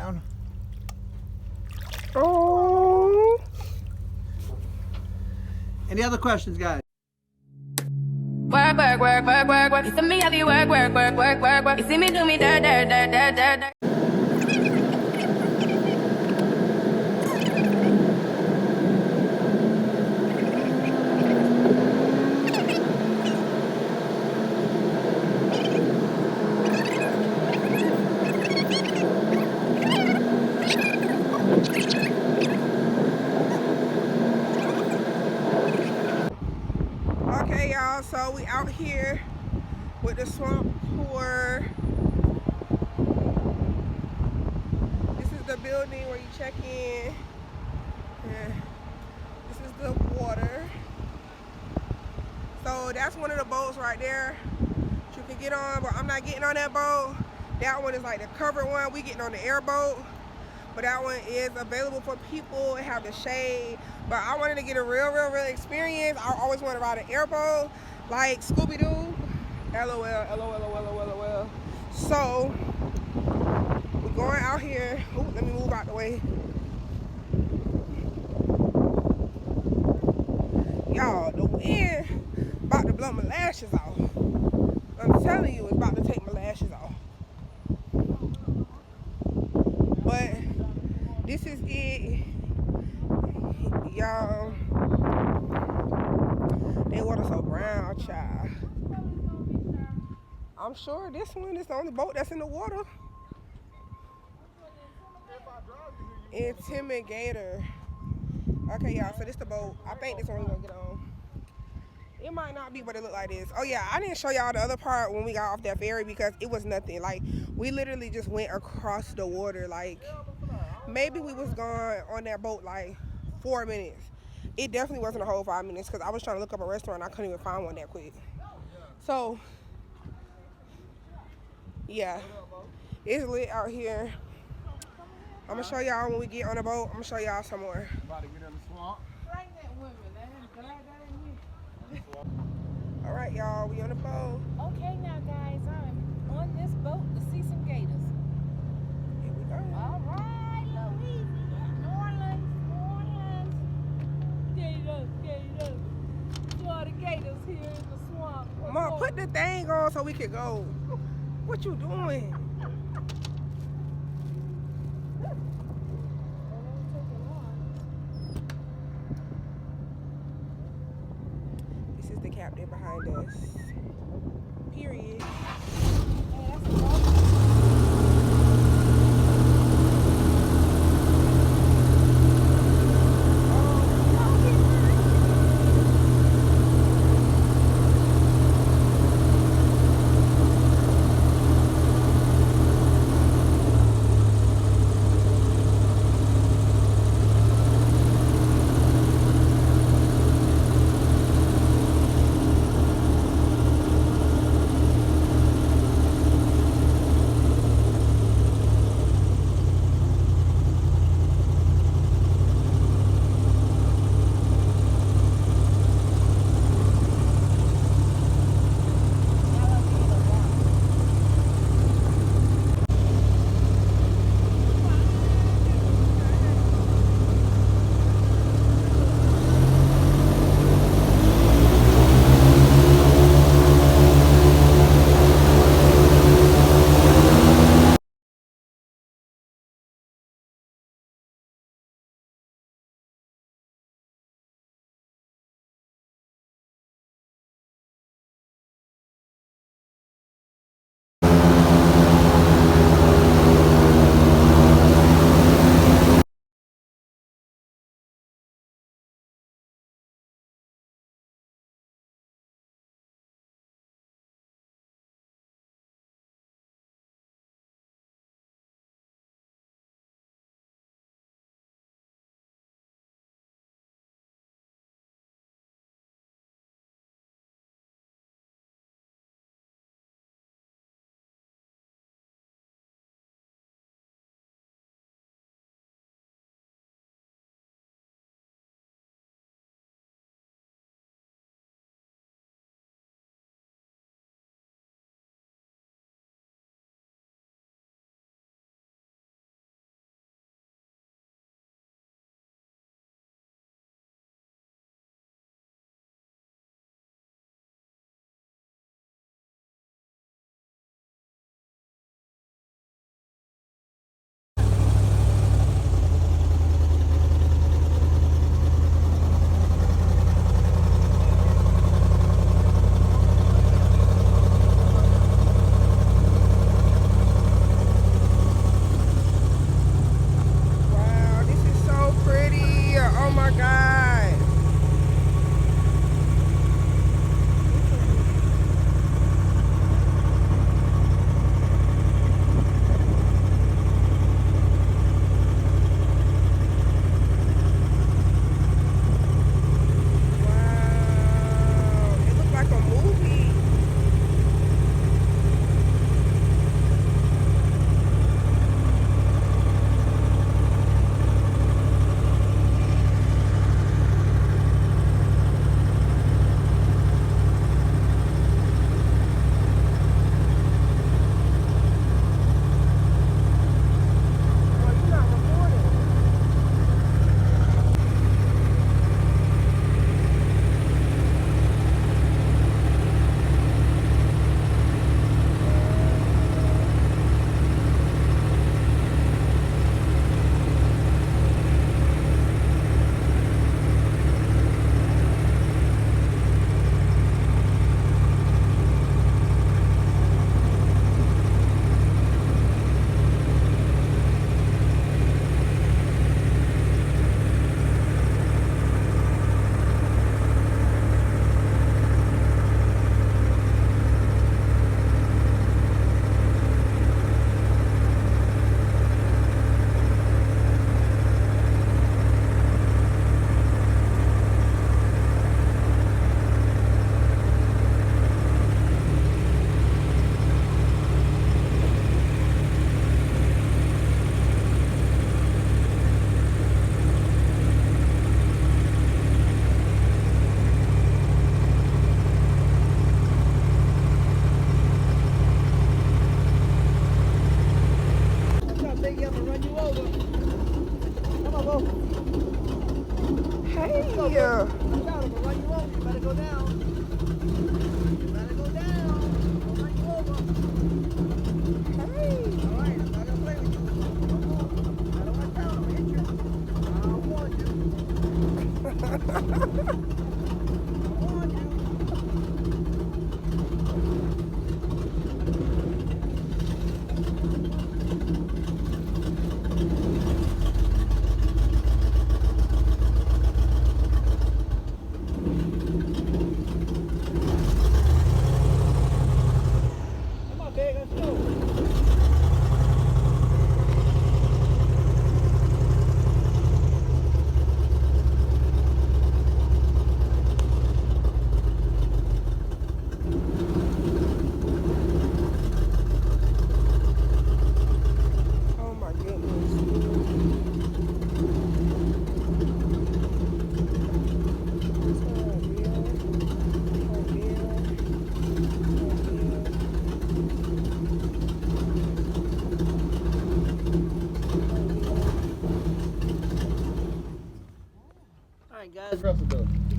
down. Oh. Any other questions, guys? Work, work, work, work, work, work. You see me have you work, work, work, work, work, work. You see me do me da da da da da da. Okay, y'all, so we out here with the swamp tour. This is the building where you check in. And this is the water. So that's one of the boats right there that you can get on, but I'm not getting on that boat. That one is like the covered one. We getting on the airboat, but that one is available for people. It have the shade. But I wanted to get a real experience. I always wanted to ride an airboat, like Scooby-Doo. LOL. So, we're going out here. Ooh, let me move out the way. Y'all, the wind about to blow my lashes off. I'm telling you, it's about to take my lashes off. But, this is it. Y'all, they water so brown, child. I'm sure this one is the only boat that's in the water. Intimidator. Okay, y'all, so this the boat. I think this one we're gonna get on. It might not be, but it look like this. Oh yeah, I didn't show y'all the other part when we got off that ferry because it was nothing. Like, we literally just went across the water. Like, maybe we was gone on that boat like 4 minutes. It definitely wasn't a whole 5 minutes because I was trying to look up a restaurant. I couldn't even find one that quick. So, yeah, it's lit out here. I'm going to show y'all when we get on the boat. I'm going to show y'all some more. About to get in the swamp. All right, y'all, we on the boat. Okay, now, guys, I'm on this boat to see some gators. Here we go. All right, Louisiana, New Orleans. Gators. Saw the gators here in the swamp. Mom, put the thing on so we can go. What you doing? This is the captain behind us. Period. go down. You better go down. Don't let you over. Hey. All right, I'm not gonna play with you. I don't want to tell him. Hit you. I warned you. I warned you. Come on, big. Let's go. Oh my goodness. All right, guys.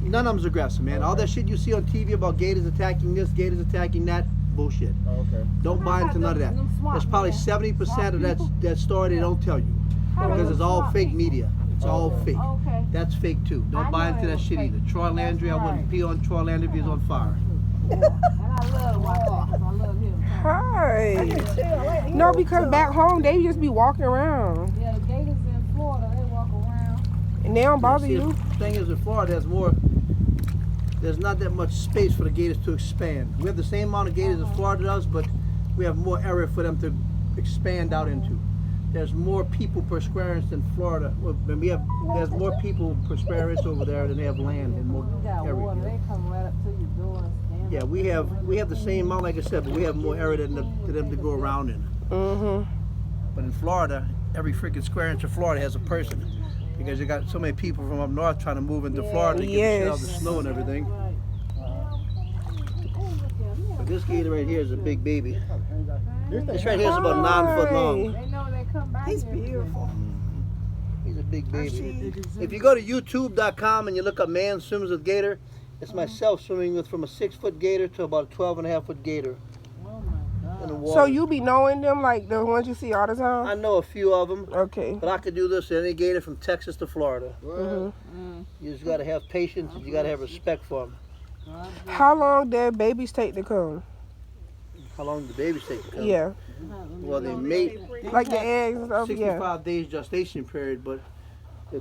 None of them's aggressive, man. All that shit you see on TV about gators attacking this, gators attacking that, bullshit. Oh, okay. Don't buy into none of that. There's probably 70% of that story they don't tell you because it's all fake media. It's all fake. Okay. That's fake too. Don't buy into that shit either. Troy Landry, I wouldn't pee on Troy Landry if he was on fire. And I love Wyckoff. I love him. Hi. No, because back home they just be walking around Yeah, the Gators in Florida, they walk around. and they don't bother See, you. the thing is, in Florida, there's not that much space for the gators to expand. We have the same amount of gators as Florida does, but we have more area for them to expand out into. There's more people per square inch than Florida. There's more people per square inch over there than they have land in more You got area. water, they come right up to your door and stand Yeah, up. we have the same amount, like I said, but we have more area than for them to go around in. Mm-hmm. But in Florida, every freaking square inch of Florida has a person, because you got so many people from up north trying to move into Florida to get the shit out of the Yes. snow and everything. Right. But this gator right here is a big baby. This right here is about 9 foot long. They know they come by He's here. beautiful. He's a big baby. see. If you go to youtube.com and you look up man swims with gator, it's myself swimming with from a 6-foot gator to about a 12.5-foot gator Oh my in the God. water. So you be knowing them like the ones you see all the time? I know a few of them, Okay. but I could do this to any gator from Texas to Florida. Mm-hmm. You just got to have patience and you got to have respect for them. How long did babies take to come? How long do the babies take to come? Yeah. Well, they mate Like the eggs and stuff? Yeah. 65 days gestation period, but they'll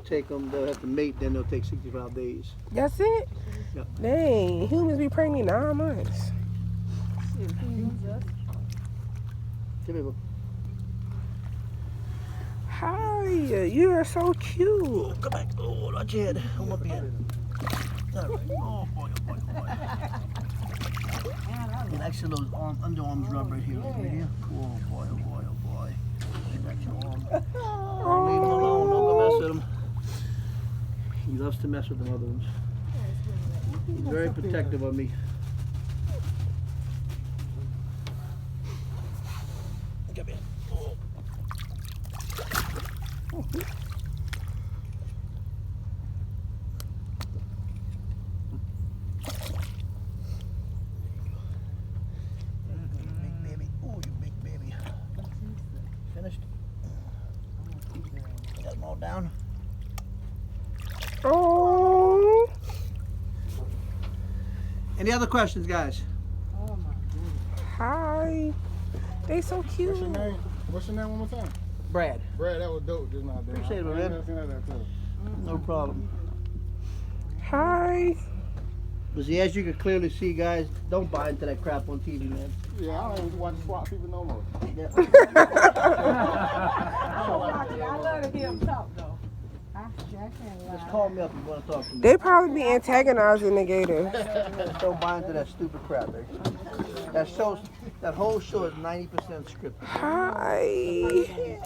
have to mate, then they'll take 65 days. That's it? Yep. Dang. Humans be pregnant 9 months. Come here, bro. Hi. You are so cute. Come back. Oh, watch your head. I'm up here. All right. Oh, boy, oh, boy, oh, boy. And actually, those underarms rub right here. Right here. Oh, boy, oh, boy, oh, boy. Get back your arm. Don't leave him alone. Don't go mess with him. He loves to mess with the other ones. He's very protective of me. Come here. Oh. Big baby. Oh, you big baby. Finished? Got them all down. Oh. Any other questions, guys? Oh my goodness. Hi. They so cute. What's your name? What's your name one more time? Brad. Brad, that was dope just now. dude. Appreciate it, I ain't man. never seen that too. No problem. Hi. But see, as you can clearly see, guys, don't buy into that crap on TV, man. Yeah, I don't even watch SWAT people no more. Yeah. I love to hear him talk though. I can't lie. Just call me up if you want to talk to me. They probably be antagonizing the gator. Just don't buy into that stupid crap, eh? That whole show is 90% scripted. Hi. You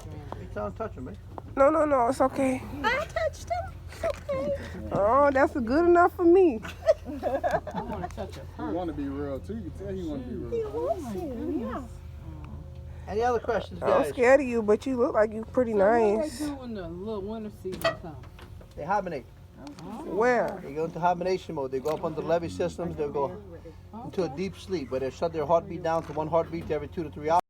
don't touch them, eh? No, it's okay. I touched him. Okay. Oh, that's good enough for me. I want to touch He want to be real too. You can tell he want to be He real. wants him, yeah. Any other questions, I'm guys? scared of you, but you look like you pretty What do they nice. do when the little winter season comes? They hibernate. Where? They go into hibernation mode. They go up under the levee systems. They'll go into a deep sleep where they shut their heartbeat down to 1 heartbeat every 2 to 3 hours.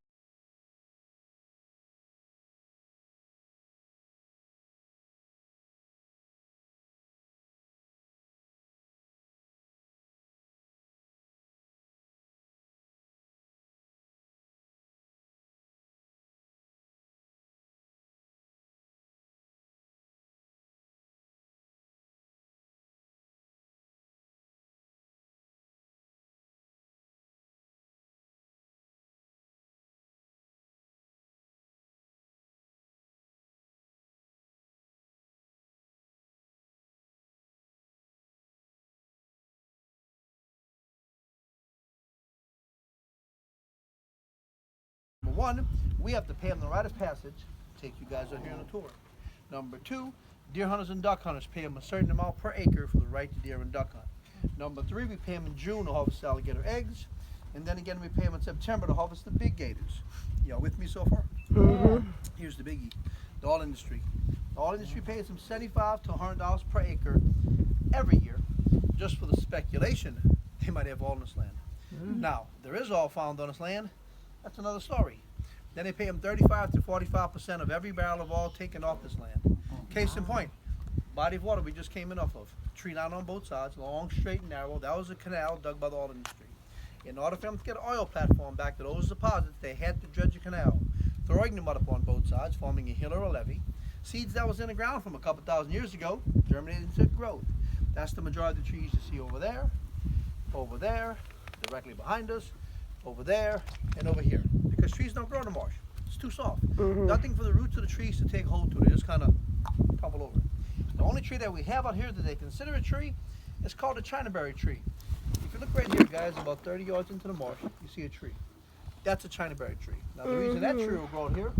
Number one, we have to pay them the rite of passage, take you guys out here on a tour. Number two, deer hunters and duck hunters pay them a certain amount per acre for the right to deer and duck hunt. Number three, we pay them in June to harvest alligator eggs. And then again, we pay them in September to harvest the big gators. Y'all with me so far? Here's the biggie, the all industry. The all industry pays them $75 to $100 per acre every year just for the speculation they might have all on this land. Now, there is all found on this land. That's another story. Then they pay them 35 to 45% of every barrel of oil taken off this land. Case in point, body of water we just came in off of. Tree line on both sides, long, straight, and narrow. That was a canal dug by the oil industry. In order for them to get an oil platform back to those deposits, they had to dredge a canal, throwing the mud up on both sides, forming a hill or a levee. Seeds that was in the ground from a couple thousand years ago germinated into growth. That's the majority of the trees you see over there, directly behind us, over there, and over here. Because trees don't grow in the marsh. It's too soft. Nothing for the roots of the trees to take hold to. They just kind of topple over. The only tree that we have out here that they consider a tree is called a Chinaberry tree. If you look right here, guys, about 30 yards into the marsh, you see a tree. That's a Chinaberry tree. Now, the reason that tree will grow out here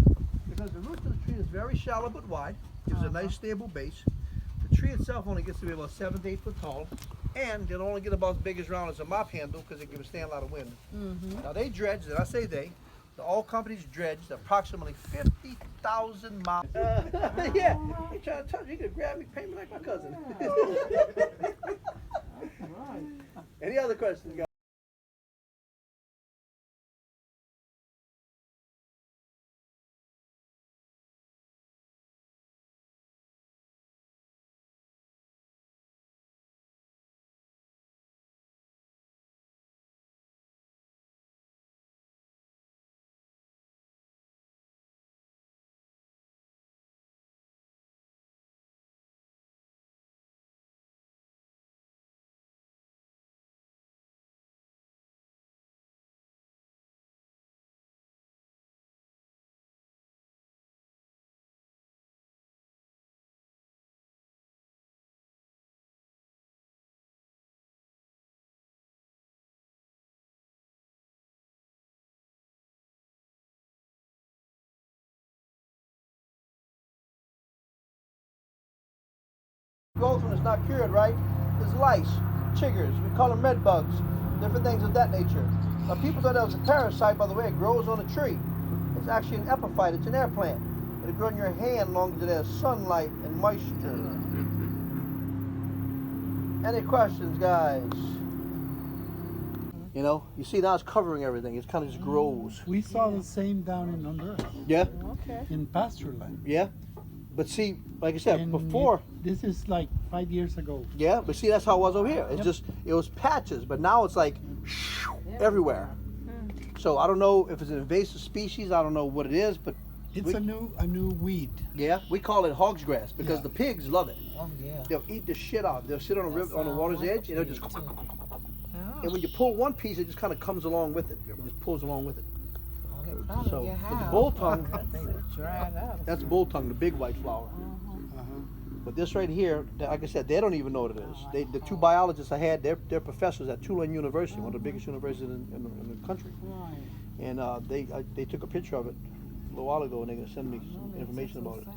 because the roots of the tree is very shallow but wide, gives a nice stable base. The tree itself only gets to be about 7 to 8 foot tall, and it'll only get about as big as round as a mop handle because it can withstand a lot of wind. Now they dredge, and I say they, the oil companies dredged approximately 50,000 miles. Yeah, he trying to touch me, he could grab me, pay me like my cousin. Any other questions, guys? Growth when it's not cured, right? There's lice, chiggers, we call them red bugs, different things of that nature. Now people thought that was a parasite, by the way, it grows on a tree. It's actually an epiphyte, it's an air plant. It'll grow in your hand as long as there's sunlight and moisture. Any questions, guys? You know, you see now it's covering everything, it kind of just grows. We saw the same down in Honduras, Yeah? in pasture land. Yeah? But see, like I said, And before, this is like 5 years ago. yeah, but see, that's how it was over here. It's just, it was patches, but now it's like everywhere. So I don't know if it's an invasive species. I don't know what it is, but It's a new weed. yeah, we call it hog's grass because Yeah. the pigs love it. Oh, yeah. They'll eat the shit out. They'll sit on the river, on the water's edge, and they'll just. And when you pull one piece, it just kind of comes along with it. It just pulls along with it. So, but the bull tongue, Dried up. that's bull tongue, the big white flower. But this right here, like I said, they don't even know what it is. The two biologists I had, they're professors at Tulane University, one of the biggest universities in the country. And they took a picture of it a little while ago, and they're gonna send me some information about it.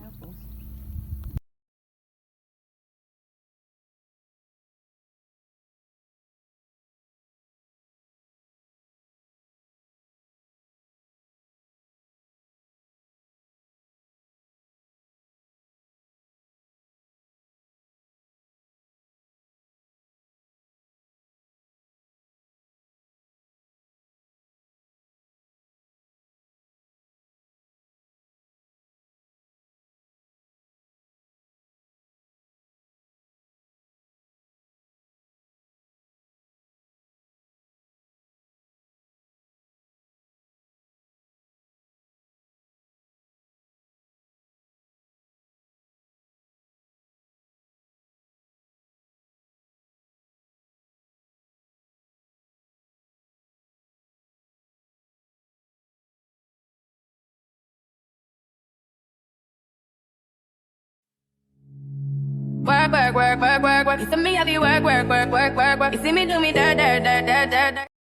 Work, work, work, work, work, work. You see me have you work, work, work, work, work, work. You see me do me da da da da da da.